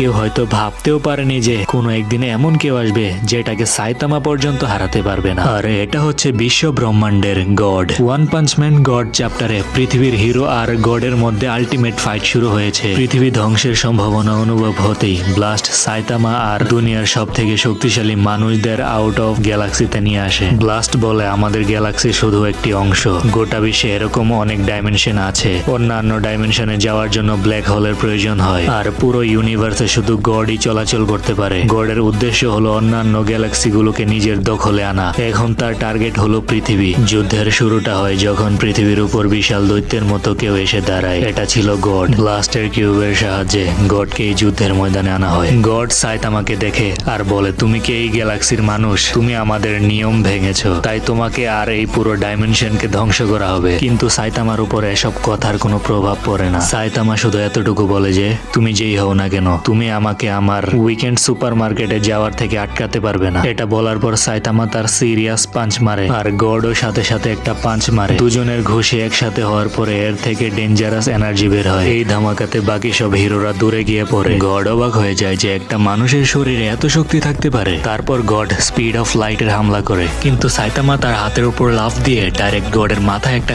কেউ হয়তো ভাবতেও পারেনি যে কোনো একদিনে এমন কেউ আসবে যেটাকে সাইতামা পর্যন্ত হারাতে পারবে না। আর এটা হচ্ছে বিশ্ব ব্রহ্মাণ্ডের god. One punch man god চ্যাপ্টারে পৃথিবীর হিরো আর গডের মধ্যে আলটিমেট ফাইট শুরু হয়েছে। পৃথিবী ধ্বংসের সম্ভাবনা অনুভব হতেই ব্লাস্ট সাইতামা আর দুনিয়ার সব থেকে শক্তিশালী মানুষদের আউট অফ গ্যালাক্সিতে নিয়ে আসে। ব্লাস্ট বলে আমাদের গ্যালাক্সি শুধু একটি অংশ, গোটা বিশ্বে এরকম অনেক ডাইমেনশন আছে। অন্যান্য ডাইমেনশনে যাওয়ার জন্য ব্ল্যাক হোলের প্রয়োজন হয়, আর পুরো ইউনিভার্সে শুধু গডই চলাচল করতে পারে। গডের উদ্দেশ্য হলো অন্যান্য গ্যালাক্সিগুলোকে নিজের দখলে আনা। এখন তার টার্গেট হলো পৃথিবী। যুদ্ধের শুরুটা হয় যখন পৃথিবীর উপর বিশাল দৈত্যের মতো কেউ এসে দাঁড়ায়। এটা ছিল গড। ব্লাস্টের কিউবের সাহায্যে গডকে এই যুদ্ধের ময়দানে আনা হয়। গড সাইতামাকে দেখে আর বলে, তুমি কি এই গ্যালাক্সির মানুষ? তুমি আমাদের নিয়ম ভেঙেছো, তাই তোমাকে আর এই পুরো ডাইমেনশনকে ধ্বংস করা হবে। কিন্তু সাইতামার উপর এসব কথার কোনো প্রভাব পড়ে না। সাইতামা শুধু এতটুকু বলে যে, তুমি যেই হও না কেন, তুমি আমাকে আমার উইকেন্ড সুপার মার্কেটে যাওয়ার থেকে আটকাতে পারবে না। এটা বলার পর সাইতামা তার সিরিয়াস পাঞ্চ মারে, আর গডও সাথে সাথে একটা পাঞ্চ মারে। দুজনের ঘুষি একসাথে হওয়ার পরে এর থেকে ডেঞ্জারাস এনার্জি বের হয়। এই ধামাকাতে বাকি সব হিরোরা দূরে গিয়ে পড়ে। গড অবাক হয়ে যায় যে একটা মানুষের শরীরে এত শক্তি থাকতে পারে। তারপর গড স্পিড অফ লাইটের হামলা করে, কিন্তু সাইতামা তার হাতের উপর লাফ দিয়ে ডাইরেক্ট গডের মাথায় একটা